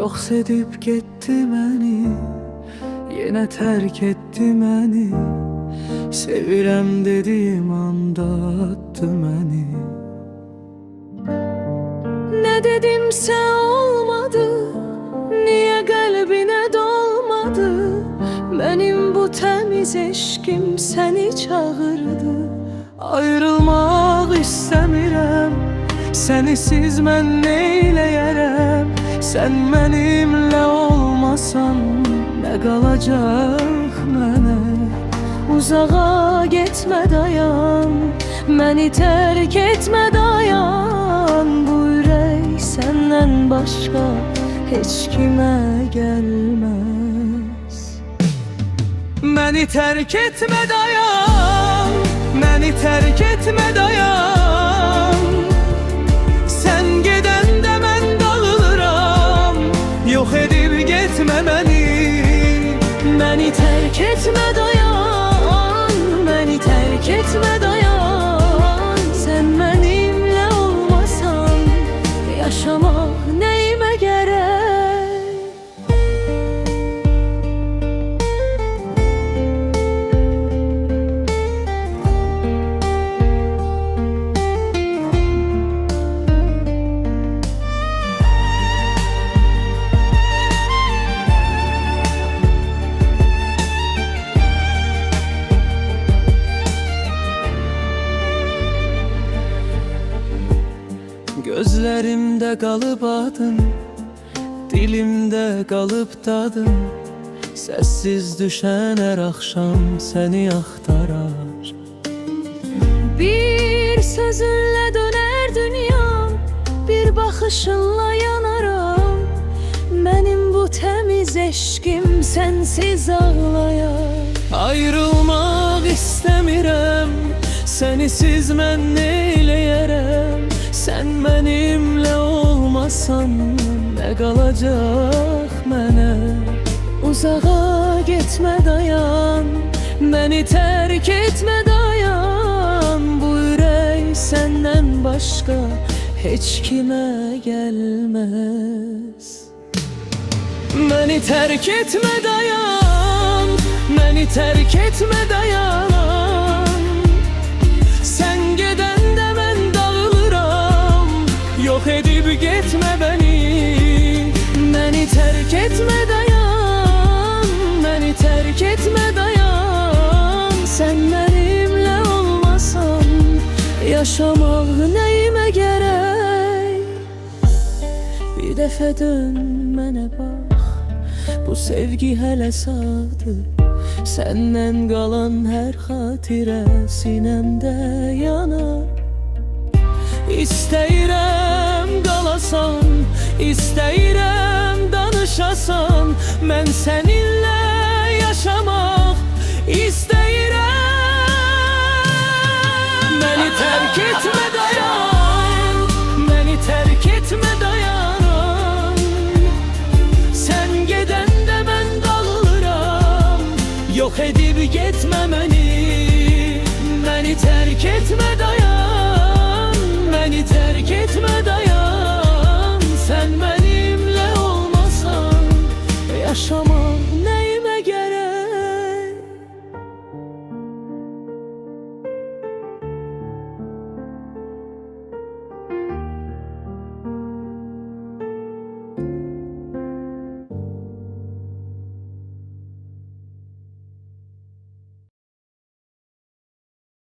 Yox edib getdi məni, yenə tərk etdi məni. Sevirəm dediyim anda attı məni. Ne dedimsə olmadı, niye qəlbinə dolmadı? Benim bu təmiz eşkim səni çağırdı. Ayrılmaq istəmirəm, sənisiz mən neyləyərəm? Sən mənimlə olmasan nə qalacaq mənə? Uzağa getmə dayan, məni tərk etmə dayan. Bu ürək səndən başqa heç kimə gəlməz. Məni tərk etmə dayan, məni tərk etmə dayan. Sən gedəndə mən dağılıram, yox edib getmə məni. Məni tərk etmə dayan, məni tərk etmə dayan. Sən mənimlə olmasan yaşamaq nəyimə gərək? Gözlərimdə qalıb adın, dilimdə qalıb dadın. Səssiz düşən hər axşam səni axtarar. Bir sözünlə döner dünyam, bir baxışınla yanaram. Mənim bu təmiz eşkim sənsiz ağlayar. Ayrılmaq istəmirəm, sənisiz mən neyləyərəm? Sən mənimlə olmasan nə qalacaq mənə? Uzağa getmə dayan, məni tərk etmə dayan. Bu ürək səndən başqa heç kimə gəlməz. Məni tərk etmə dayan, məni tərk etmə dayan. Sən gedəndə mən dağılıram, yox edib getmə bəni. Məni tərk etmə dayan, məni tərk etmə dayan. Sən mənimlə olmasan yaşamaq nəyimə gərək? Bir dəfə dön mənə bax, bu sevgi hələ sağdır. Səndən qalan hər xatirə sinəmdə yanar. İstəyirəm qalasan, istəyirəm danışasan. Mən səninlə yaşamaq istəyirəm. Məni tərk etmə dayan, məni tərk etmə dayan. Sən gedəndə mən dağılıram, yox edib getmə məni. Məni tərk etmə dayan, məni tərk etmə dayan. Sən mənimlə olmasan yaşamaq